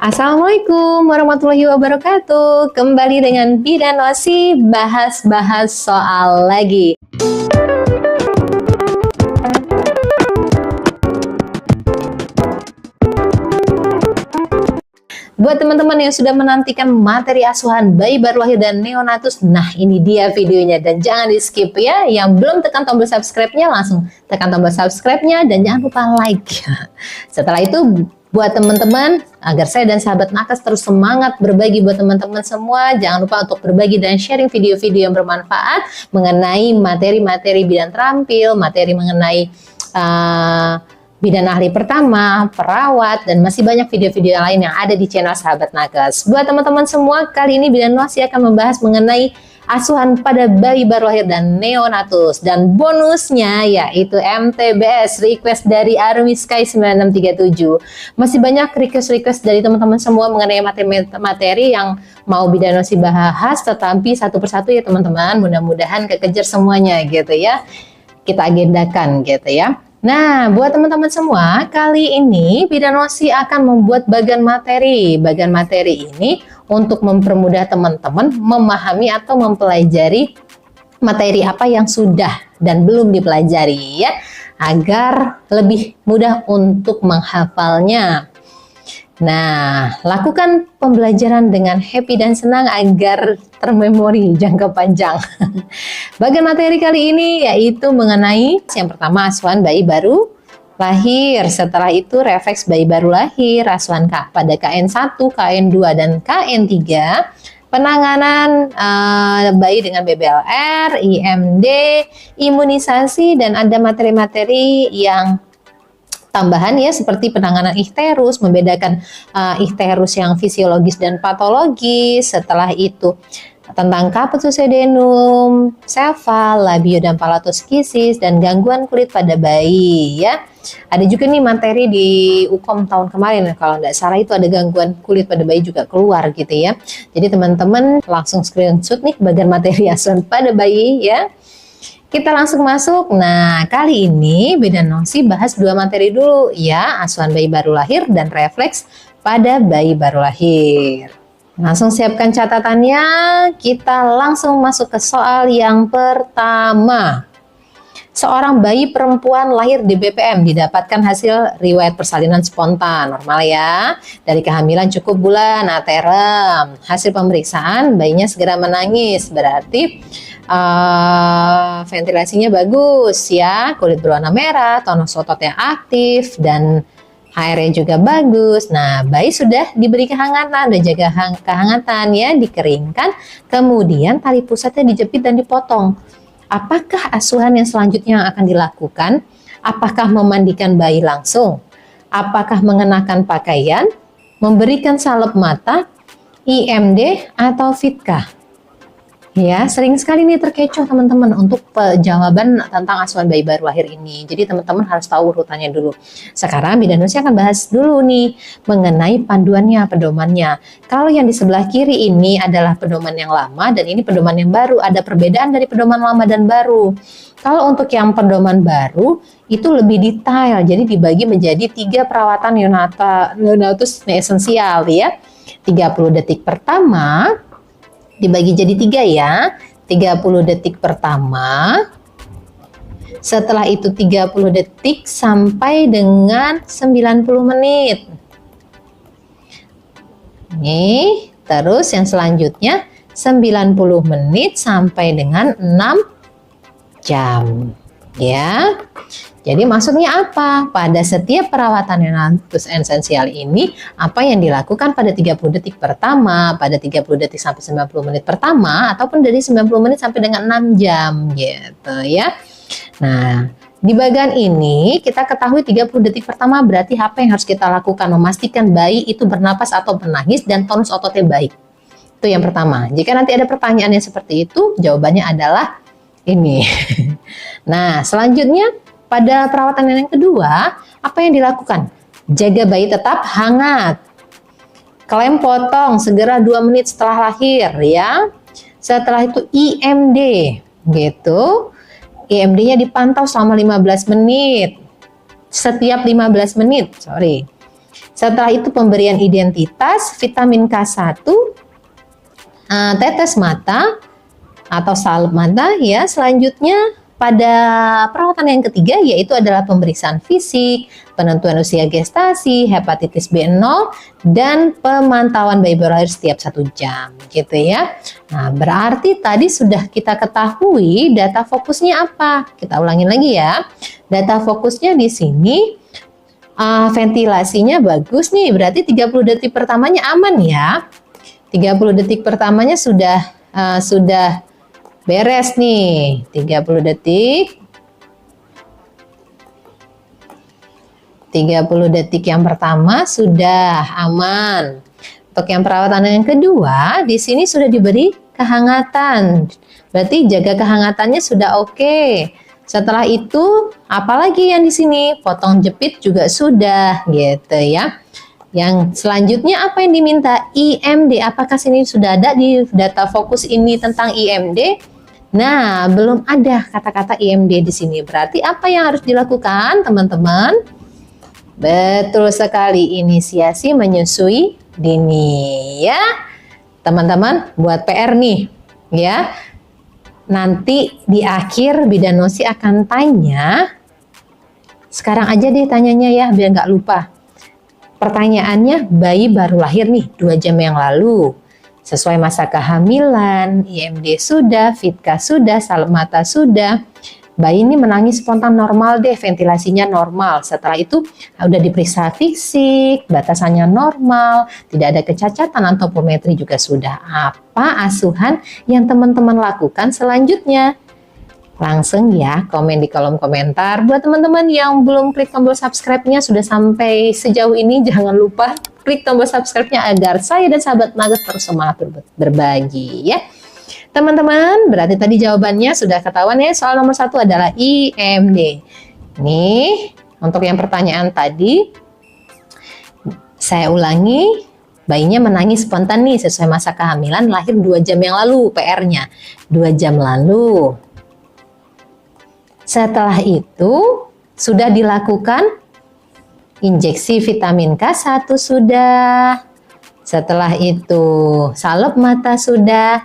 Assalamualaikum warahmatullahi wabarakatuh. Kembali dengan Bidan Nosi, bahas-bahas soal lagi. Buat teman-teman yang sudah menantikan materi asuhan bayi baru lahir dan neonatus, nah ini dia videonya dan jangan di skip ya. Yang belum tekan tombol subscribe-nya langsung tekan tombol subscribe-nya dan jangan lupa like. Setelah itu buat teman-teman, agar saya dan sahabat nakes terus semangat berbagi buat teman-teman semua, jangan lupa untuk berbagi dan sharing video-video yang bermanfaat mengenai materi-materi bidan terampil, materi mengenai bidan ahli pertama, perawat, dan masih banyak video-video lain yang ada di channel Sahabat Nakes. Buat teman-teman semua, kali ini Bidan Nosi akan membahas mengenai asuhan pada bayi baru lahir dan neonatus. Dan bonusnya yaitu MTBS, request dari Army Sky 9637. Masih banyak request-request dari teman-teman semua mengenai materi yang mau Bidan Nosi bahas, tetapi satu persatu ya teman-teman, mudah-mudahan kekejar semuanya gitu ya. Kita agendakan gitu ya. Nah, buat teman-teman semua, kali ini Bidan Nosi akan membuat bagan materi. Bagan materi ini untuk mempermudah teman-teman memahami atau mempelajari materi apa yang sudah dan belum dipelajari ya, agar lebih mudah untuk menghafalnya. Nah, lakukan pembelajaran dengan happy dan senang agar termemori jangka panjang. Bagian materi kali ini yaitu mengenai yang pertama asuhan bayi baru lahir, setelah itu refleks bayi baru lahir, asuhan pada KN1, KN2, dan KN3, penanganan bayi dengan BBLR, IMD, imunisasi, dan ada materi-materi yang tambahan ya, seperti penanganan ichterus, membedakan ichterus yang fisiologis dan patologis. Setelah itu tentang Kaputus edenum, sefal, labio dan palatoskisis, dan gangguan kulit pada bayi ya. Ada juga nih materi di UKOM tahun kemarin, kalau nggak salah itu ada gangguan kulit pada bayi juga keluar gitu ya. Jadi teman-teman langsung screenshot nih bagian materi asuhan pada bayi ya. Kita langsung masuk. Nah, kali ini Bidan Nosi bahas dua materi dulu ya, asuhan bayi baru lahir dan refleks pada bayi baru lahir. Langsung siapkan catatannya, kita langsung masuk ke soal yang pertama. Seorang bayi perempuan lahir di BPM didapatkan hasil riwayat persalinan spontan, normal ya, dari kehamilan cukup bulan, terem. Hasil pemeriksaan bayinya segera menangis, berarti ventilasinya bagus ya, kulit berwarna merah, tonus ototnya aktif, dan HR-nya juga bagus. Nah, bayi sudah diberi kehangatan, dan jaga kehangatan ya, dikeringkan, kemudian tali pusatnya dijepit dan dipotong. Apakah asuhan yang selanjutnya akan dilakukan? Apakah memandikan bayi langsung? Apakah mengenakan pakaian? Memberikan salep mata? IMD atau fitkah? Ya, sering sekali nih terkecoh teman-teman untuk jawaban tentang asuhan bayi baru lahir ini. Jadi teman-teman harus tahu urutannya dulu. Sekarang Bidan Nosi akan bahas dulu nih mengenai panduannya, pedomannya. Kalau yang di sebelah kiri ini adalah pedoman yang lama dan ini pedoman yang baru. Ada perbedaan dari pedoman lama dan baru. Kalau untuk yang pedoman baru itu lebih detail. Jadi dibagi menjadi 3 perawatan neonatus esensial ya. 30 detik pertama dibagi jadi 3 ya, 30 detik pertama, setelah itu 30 detik sampai dengan 90 menit. Nih, terus yang selanjutnya 90 menit sampai dengan 6 jam. Ya, jadi maksudnya apa? Pada setiap perawatan neonatus esensial ini, apa yang dilakukan pada 30 detik pertama, pada 30 detik sampai 90 menit pertama, ataupun dari 90 menit sampai dengan 6 jam gitu ya. Nah, di bagian ini kita ketahui 30 detik pertama berarti apa yang harus kita lakukan? Memastikan bayi itu bernapas atau menangis dan tonus ototnya baik. Itu yang pertama. Jika nanti ada pertanyaan yang seperti itu, jawabannya adalah ini. Nah, selanjutnya pada perawatan yang kedua, apa yang dilakukan? Jaga bayi tetap hangat. Klem potong segera 2 menit setelah lahir ya. Setelah itu IMD gitu. IMD-nya dipantau selama 15 menit. Setiap 15 menit, sorry. Setelah itu pemberian identitas, vitamin K1, tetes mata atau salep mata ya. Selanjutnya pada perawatan yang ketiga yaitu adalah pemeriksaan fisik, penentuan usia gestasi, hepatitis B0, dan pemantauan bayi baru lahir setiap 1 jam gitu ya. Nah, berarti tadi sudah kita ketahui data fokusnya apa. Kita ulangin lagi ya. Data fokusnya di sini ventilasinya bagus nih, berarti 30 detik pertamanya aman ya. 30 detik pertamanya sudah beres nih. 30 detik. 30 detik yang pertama sudah aman. Untuk yang perawatan yang kedua, di sini sudah diberi kehangatan. Berarti jaga kehangatannya sudah oke. Setelah itu, apalagi yang di sini? Potong jepit juga sudah gitu ya. Yang selanjutnya apa yang diminta? IMD. Apakah sini sudah ada di data fokus ini tentang IMD? Nah, belum ada kata-kata IMD di sini. Berarti apa yang harus dilakukan, teman-teman? Betul sekali, inisiasi menyusui dini ya. Teman-teman, buat PR nih ya. Nanti di akhir Bidan Nosi akan tanya. Sekarang aja deh tanyanya ya, biar nggak lupa. Pertanyaannya, bayi baru lahir nih 2 jam yang lalu. Sesuai masa kehamilan, IMD sudah, Fitka sudah, salep mata sudah. Bayi ini menangis spontan normal deh, ventilasinya normal. Setelah itu udah diperiksa fisik, batasannya normal, tidak ada kecacatan, antropometri juga sudah. Apa asuhan yang teman-teman lakukan selanjutnya? Langsung ya komen di kolom komentar. Buat teman-teman yang belum klik tombol subscribe-nya sudah sampai sejauh ini, jangan lupa klik tombol subscribe-nya agar saya dan sahabat Nagas terus semangat berbagi ya. Teman-teman, berarti tadi jawabannya sudah ketahuan ya. Soal nomor 1 adalah IMD. Nih, untuk yang pertanyaan tadi, saya ulangi. Bayinya menangis spontan nih sesuai masa kehamilan, lahir 2 jam yang lalu, PR-nya 2 jam lalu. Setelah itu sudah dilakukan injeksi vitamin K1 sudah. Setelah itu salep mata sudah,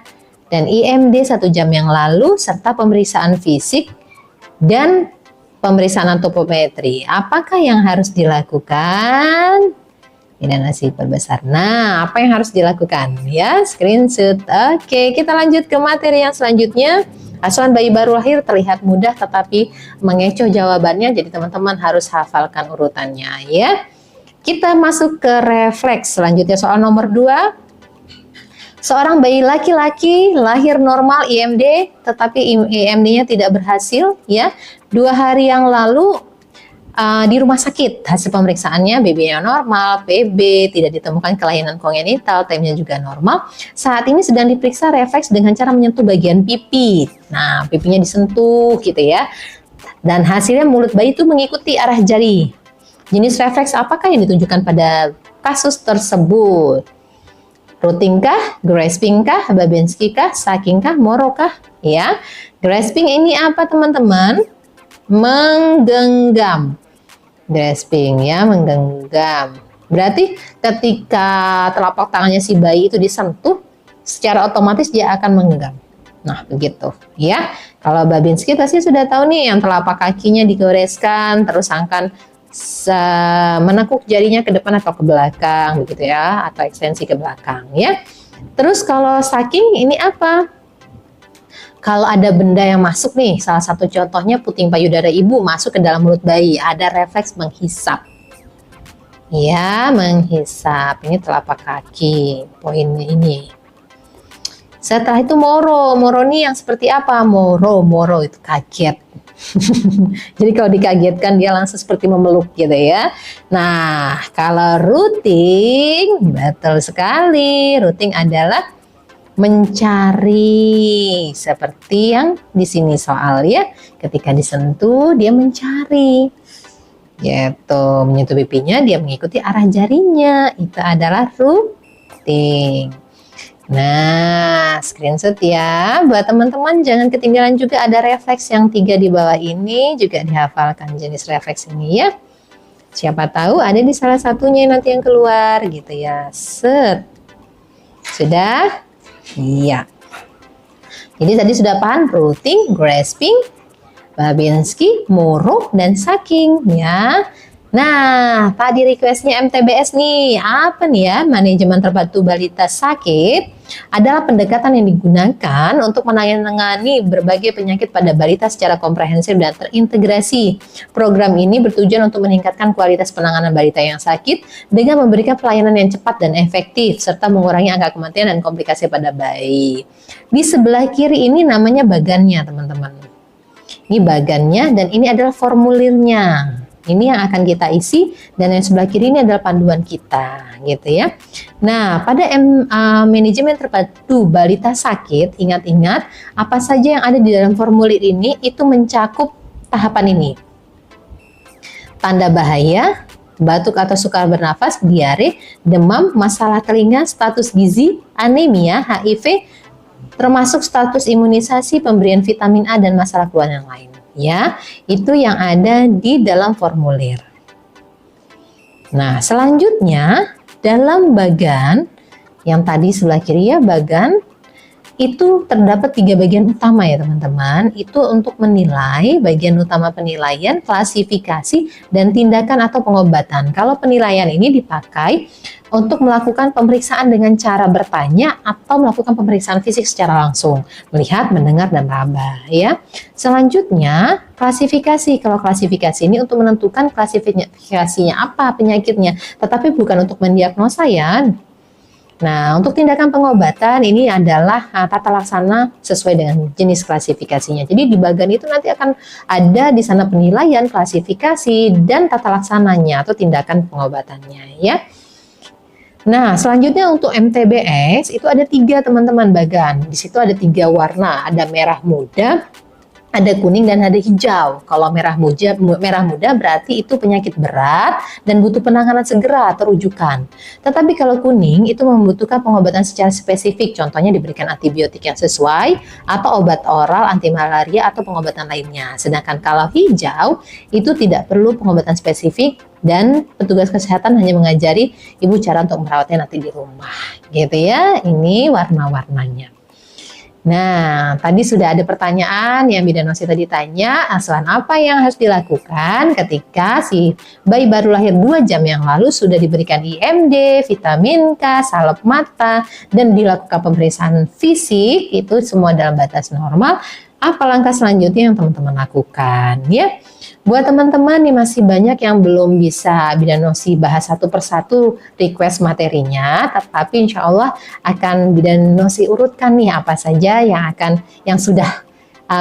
dan IMD 1 jam yang lalu, serta pemeriksaan fisik dan pemeriksaan antropometri. Apakah yang harus dilakukan? Bidan Nosi perbesar. Nah, apa yang harus dilakukan? Ya, screenshot. Oke, kita lanjut ke materi yang selanjutnya. Asuhan bayi baru lahir terlihat mudah tetapi mengecoh jawabannya, jadi teman-teman harus hafalkan urutannya ya. Kita masuk ke refleks. Selanjutnya soal nomor 2. Seorang bayi laki-laki lahir normal IMD tetapi IMD-nya tidak berhasil ya. 2 hari yang lalu di rumah sakit, hasil pemeriksaannya BB-nya normal, PB, tidak ditemukan kelainan kongenital, time-nya juga normal. Saat ini sedang diperiksa refleks dengan cara menyentuh bagian pipi. Nah, pipinya disentuh gitu ya. Dan hasilnya mulut bayi itu mengikuti arah jari. Jenis refleks apakah yang ditunjukkan pada kasus tersebut? Rutin kah, grasping kah, Babinski kah, sucking kah, Moro kah? Ya, grasping ini apa teman-teman? Menggenggam. Grasping ya, menggenggam. Berarti ketika telapak tangannya si bayi itu disentuh, secara otomatis dia akan menggenggam. Nah, begitu ya. Kalau Babinski pasti sudah tahu nih, yang telapak kakinya digoreskan, terus akan menekuk jarinya ke depan atau ke belakang begitu ya, atau ekstensi ke belakang ya. Terus kalau sucking ini apa? Kalau ada benda yang masuk nih, salah satu contohnya puting payudara ibu masuk ke dalam mulut bayi, ada refleks menghisap. Ya, menghisap. Ini telapak kaki, poinnya ini. Setelah itu moro. Moro nih yang seperti apa? Moro itu kaget. Jadi kalau dikagetkan dia langsung seperti memeluk gitu ya. Nah, kalau rooting, betul sekali. Rooting adalah mencari, seperti yang di sini soal ya. Ketika disentuh dia mencari. Gitu, menyentuh pipinya dia mengikuti arah jarinya. Itu adalah rooting. Nah, screenshot ya. Buat teman-teman jangan ketinggalan juga ada refleks yang 3 di bawah ini, juga dihafalkan jenis refleks ini ya. Siapa tahu ada di salah satunya nanti yang keluar gitu ya. Set. Sudah? Iya. Jadi tadi sudah paham routing, grasping, Babinski, Moro, dan Saking ya. Nah, tadi requestnya MTBS nih, apa nih ya? Manajemen terpadu balita sakit adalah pendekatan yang digunakan untuk menangani berbagai penyakit pada balita secara komprehensif dan terintegrasi. Program ini bertujuan untuk meningkatkan kualitas penanganan balita yang sakit dengan memberikan pelayanan yang cepat dan efektif, serta mengurangi angka kematian dan komplikasi pada bayi. Di sebelah kiri ini namanya bagannya, teman-teman. Ini bagannya dan ini adalah formulirnya. Ini yang akan kita isi dan yang sebelah kiri ini adalah panduan kita, gitu ya. Nah, pada manajemen terpadu balita sakit, ingat-ingat apa saja yang ada di dalam formulir ini itu mencakup tahapan ini. Tanda bahaya, batuk atau sukar bernafas, diare, demam, masalah telinga, status gizi, anemia, HIV, termasuk status imunisasi, pemberian vitamin A dan masalah keluhan yang lain. Ya, itu yang ada di dalam formulir. Nah, selanjutnya dalam bagan yang tadi sebelah kiri ya, bagan itu terdapat 3 bagian utama ya teman-teman. Itu untuk menilai, bagian utama penilaian, klasifikasi, dan tindakan atau pengobatan. Kalau penilaian ini dipakai untuk melakukan pemeriksaan dengan cara bertanya atau melakukan pemeriksaan fisik secara langsung, melihat, mendengar, dan meraba ya. Selanjutnya klasifikasi. Kalau klasifikasi ini untuk menentukan klasifikasinya apa penyakitnya, tetapi bukan untuk mendiagnosa ya. Nah, untuk tindakan pengobatan ini adalah tata laksana sesuai dengan jenis klasifikasinya. Jadi di bagian itu nanti akan ada di sana penilaian, klasifikasi, dan tata laksananya atau tindakan pengobatannya ya. Nah, selanjutnya untuk MTBS itu ada 3 teman-teman bagan. Di situ ada 3 warna, ada merah muda, ada kuning, dan ada hijau. Kalau merah muda berarti itu penyakit berat dan butuh penanganan segera atau rujukan. Tetapi kalau kuning itu membutuhkan pengobatan secara spesifik, contohnya diberikan antibiotik yang sesuai atau obat oral anti malaria atau pengobatan lainnya. Sedangkan kalau hijau itu tidak perlu pengobatan spesifik dan petugas kesehatan hanya mengajari ibu cara untuk merawatnya nanti di rumah. Gitu ya, ini warna-warnanya. Nah, tadi sudah ada pertanyaan yang Bidan Nosi tadi tanya, asuhan apa yang harus dilakukan ketika si bayi baru lahir 2 jam yang lalu sudah diberikan IMD, vitamin K, salep mata, dan dilakukan pemeriksaan fisik, itu semua dalam batas normal. Apa langkah selanjutnya yang teman-teman lakukan ya? Buat teman-teman nih masih banyak yang belum bisa Bidan Nosi bahas satu persatu request materinya, tetapi insya Allah akan Bidan Nosi urutkan nih apa saja yang sudah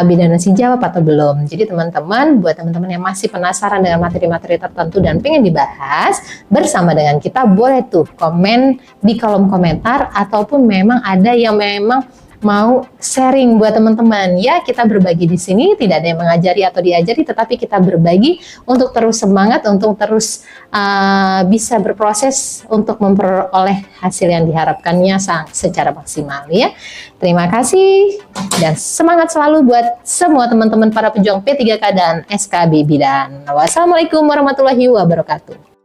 Bidan Nosi jawab atau belum. Jadi teman-teman, buat teman-teman yang masih penasaran dengan materi-materi tertentu dan pengen dibahas bersama dengan kita, boleh tuh komen di kolom komentar ataupun memang ada yang memang mau sharing buat teman-teman ya. Kita berbagi di sini, tidak ada yang mengajari atau diajari, tetapi kita berbagi untuk terus semangat, untuk terus bisa berproses untuk memperoleh hasil yang diharapkannya secara maksimal ya. Terima kasih dan semangat selalu buat semua teman-teman para pejuang P3K dan SKB Bidan. Wassalamualaikum warahmatullahi wabarakatuh.